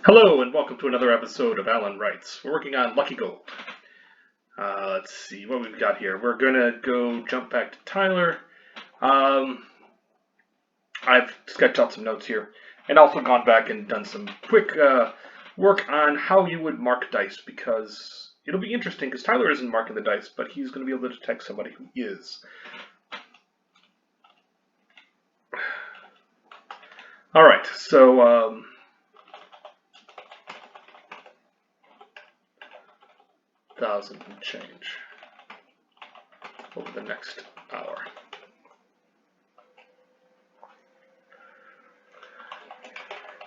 Hello and welcome to another episode of Alan Writes. We're working on Lucky Gold. Let's see what we've got here. We're gonna go jump back to Tyler. I've sketched out some notes here and also gone back and done some quick work on how you would mark dice, because it'll be interesting because Tyler isn't marking the dice, but he's going to be able to detect somebody who is. Alright, so 1,000 and change over the next hour.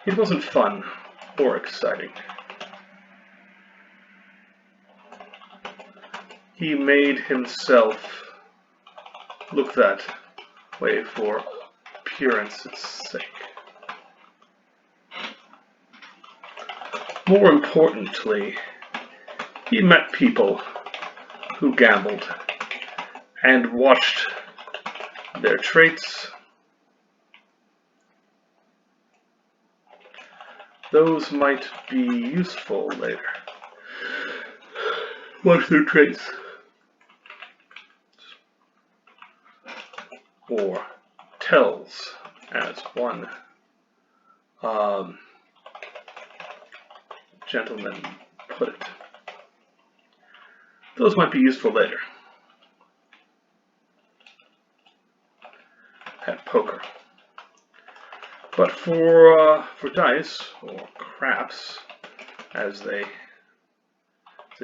It wasn't fun or exciting. He made himself look that way for appearance's sake. More importantly, he met people who gambled and watched their traits. Those might be useful later. Watch their traits. Or tells, as one gentleman put it. Those might be useful later. At poker. But for dice, or craps, as they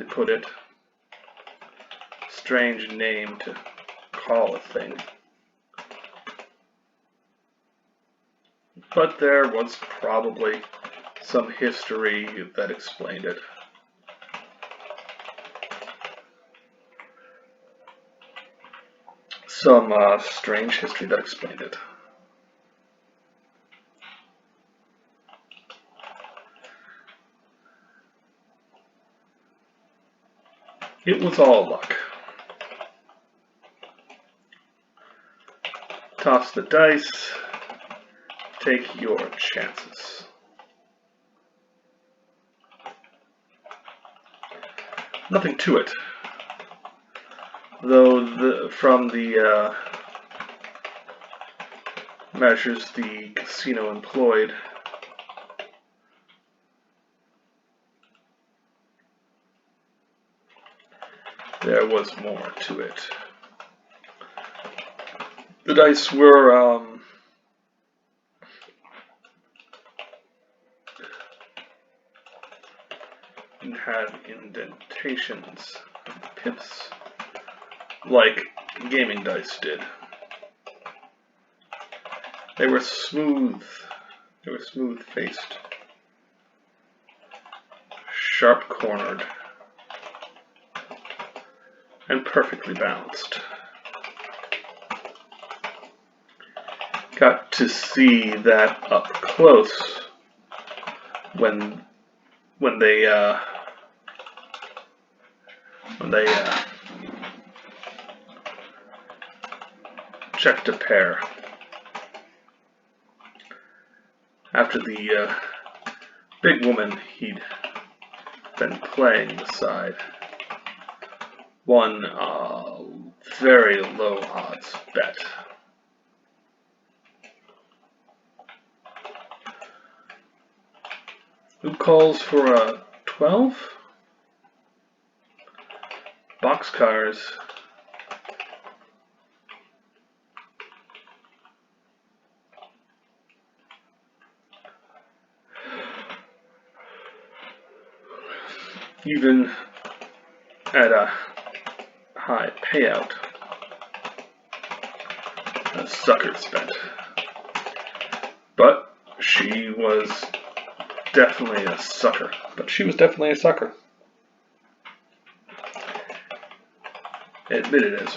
put it, strange name to call a thing. But there was probably some history that explained it. Some strange history that explained it. It was all luck. Toss the dice. Take your chances. Nothing to it. Though from the measures the casino employed, there was more to it. The dice were had indentations and pips, like gaming dice did. They were smooth-faced, sharp-cornered, and perfectly balanced. Got to see that up close when they checked a pair. After the big woman he'd been playing beside won a very low odds bet. Who calls for a 12? Boxcars. Even at a high payout, a sucker spent. But she was definitely a sucker. Admitted as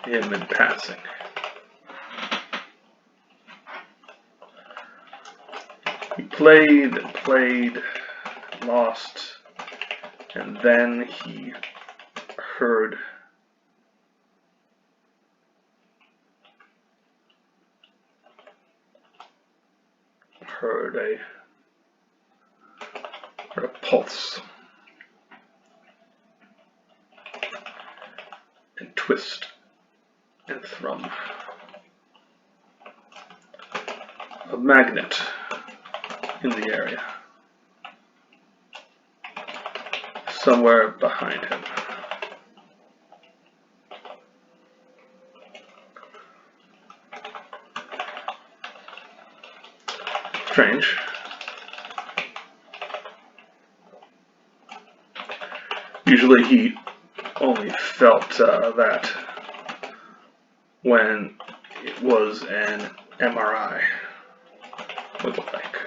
him in passing. He played and played, lost, and then he heard heard a pulse and twist and thrum. A magnet in the area, somewhere behind him. Strange. Usually he only felt that when it was an MRI with a like.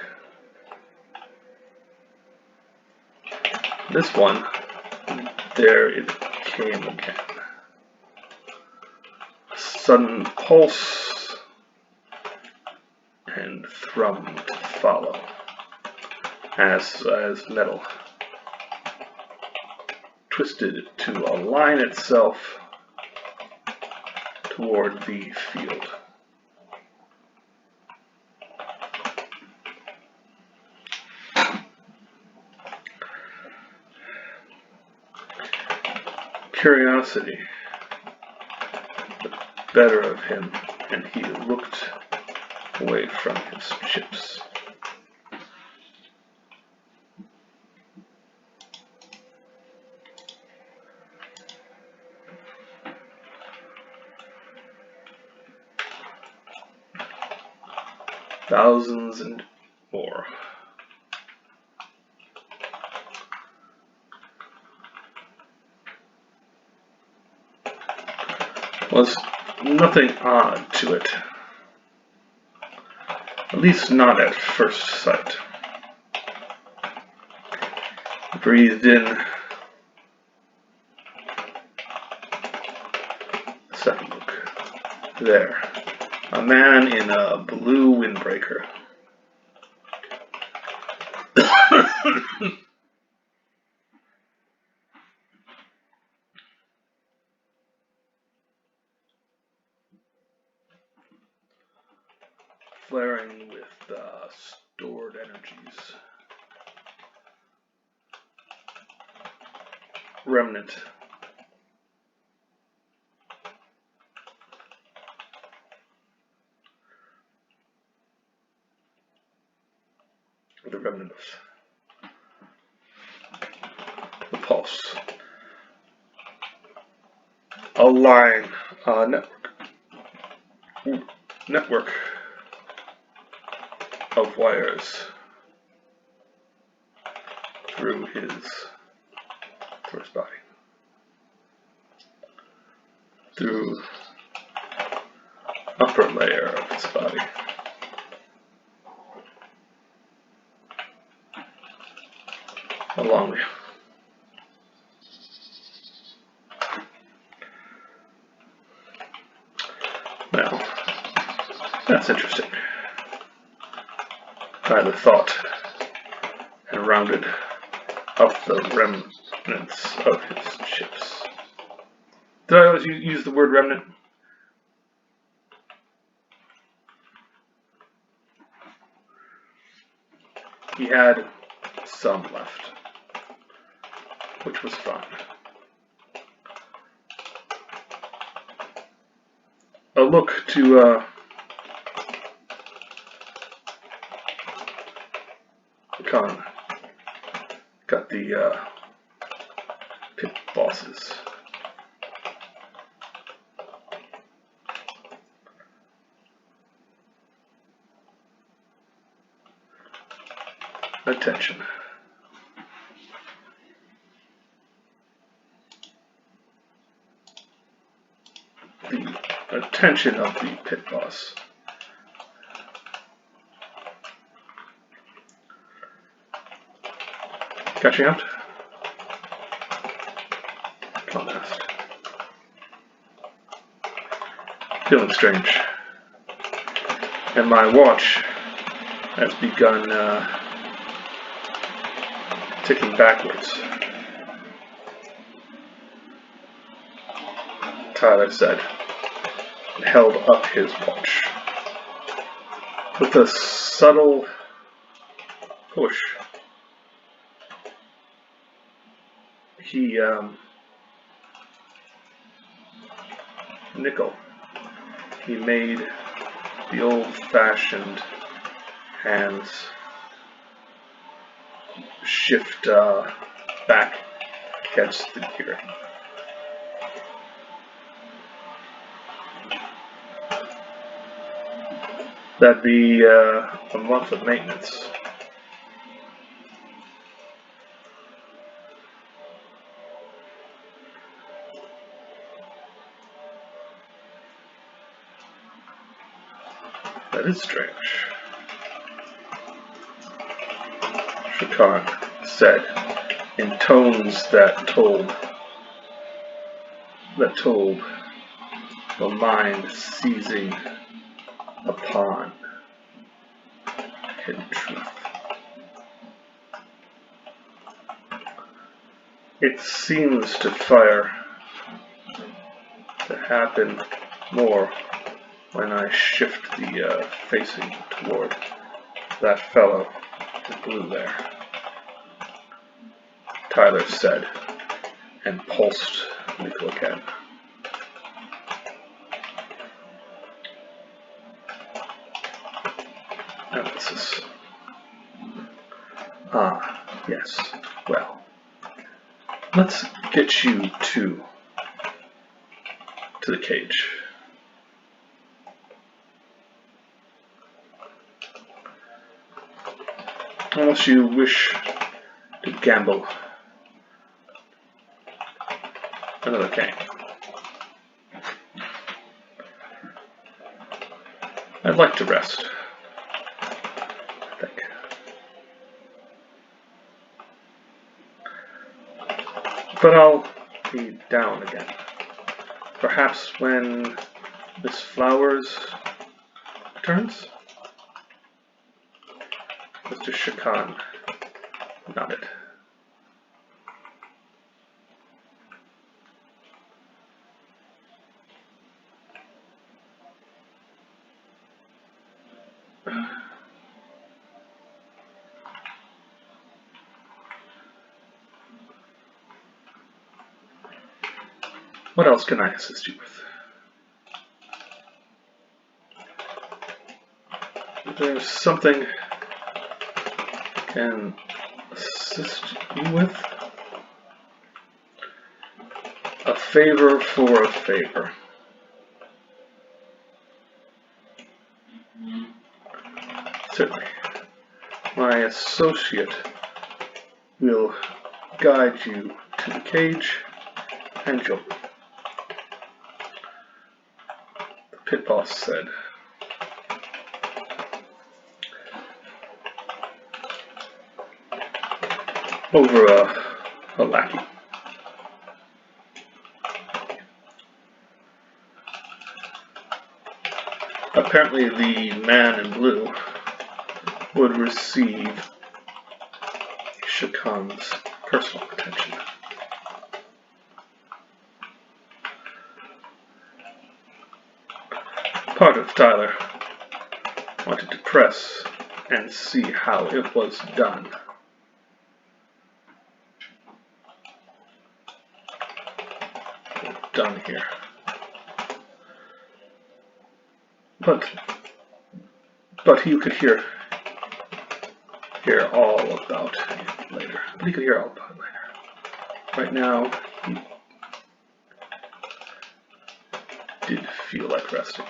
This one, there it came again. A sudden pulse and thrum to follow as metal twisted to align itself toward the field. Curiosity got the better of him, and he looked away from his chips. Thousands and more. Was nothing odd to it, at least not at first sight. He breathed in. Second look. There. A man in a blue windbreaker. Flaring with stored energies. Remnant. The remnant of the pulse. A line, network of wires through his body, through upper layer of his body. Along. Now, that's interesting. I thought and rounded up the remnants of his chips. Did I always use the word remnant? He had some left, which was fun. A look to Khan. Got the pit bosses. Attention. The attention of the pit boss. Catching up? Contest. Feeling strange. And my watch has begun ticking backwards. Tyler said, and held up his watch with a subtle push, he nickel. He made the old-fashioned hands shift back against the gear. That'd be a month of maintenance. That is strange, Shakhan said in tones that told the mind seizing upon hidden truth. It seems to happen more when I shift the facing toward that fellow in blue there, Tyler said, and pulsed nickel again. Emphasis. Ah, yes. Well, let's get you to the cage. Unless you wish to gamble another game. I'd like to rest, I think. But I'll be down again. Perhaps when Miss Flowers returns? Mr. Shakhan nodded. What else can I assist you with? If there's something I can assist you with? A favor for a favor. Certainly. My associate will guide you to the cage and you'll. The pit boss said. Over a lackey. Apparently the man in blue would receive Shakhan's personal attention. Part of Tyler wanted to press and see how it was done. Done here. But you could hear all about it later. But you could hear all about it later. Right now, he did feel like resting.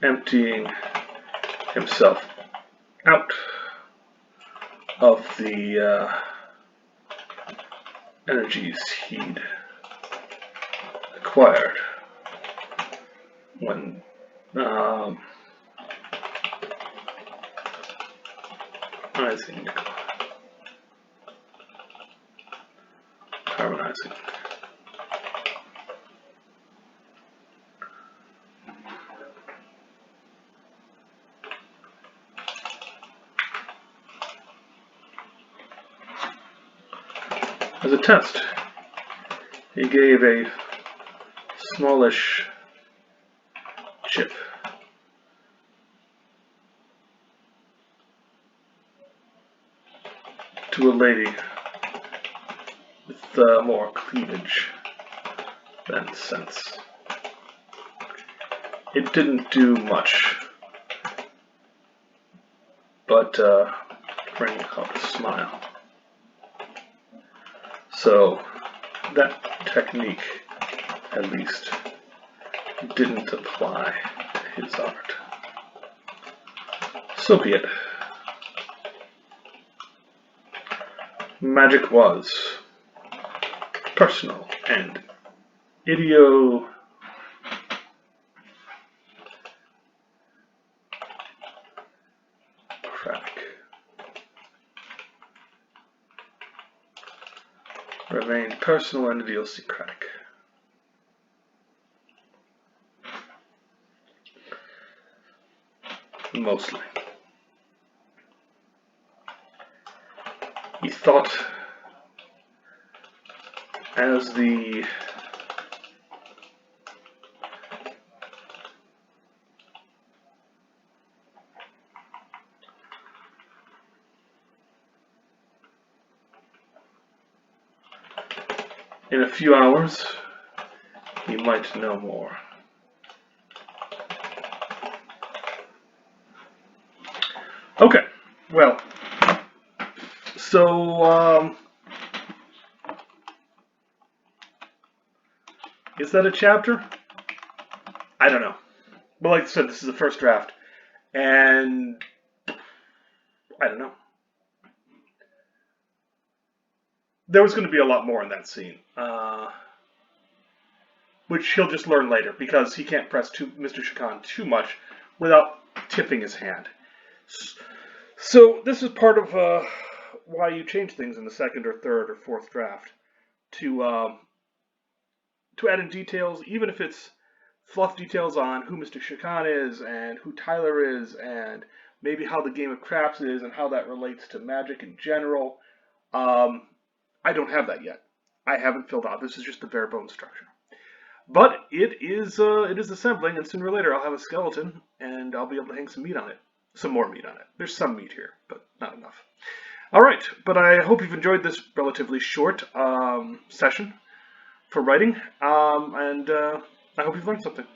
Emptying himself out of the energies he'd acquired when harmonizing. As a test, he gave a smallish chip to a lady with more cleavage than sense. It didn't do much, but bring out a smile. So that technique, at least, didn't apply to his art. So be it. Magic was personal and idiosyncratic. Remained personal and idiosyncratic. Mostly. He thought as the in a few hours he might know more. Okay, well, so is that a chapter? I don't know. But like I said, this is the first draft, and I don't know. There was going to be a lot more in that scene, which he'll just learn later, because he can't press Mr. Shakhan too much without tipping his hand. So this is part of why you change things in the second or third or fourth draft, to add in details, even if it's fluff details on who Mr. Shakhan is and who Tyler is and maybe how the game of craps is and how that relates to magic in general. I don't have that yet. I haven't filled out. This is just the bare bones structure. But it is assembling, and sooner or later I'll have a skeleton and I'll be able to hang some meat on it. Some more meat on it. There's some meat here, but not enough. Alright, but I hope you've enjoyed this relatively short session for writing, and I hope you've learned something.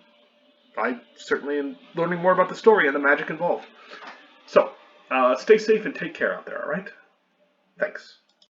I certainly am learning more about the story and the magic involved. So, stay safe and take care out there, alright? Thanks.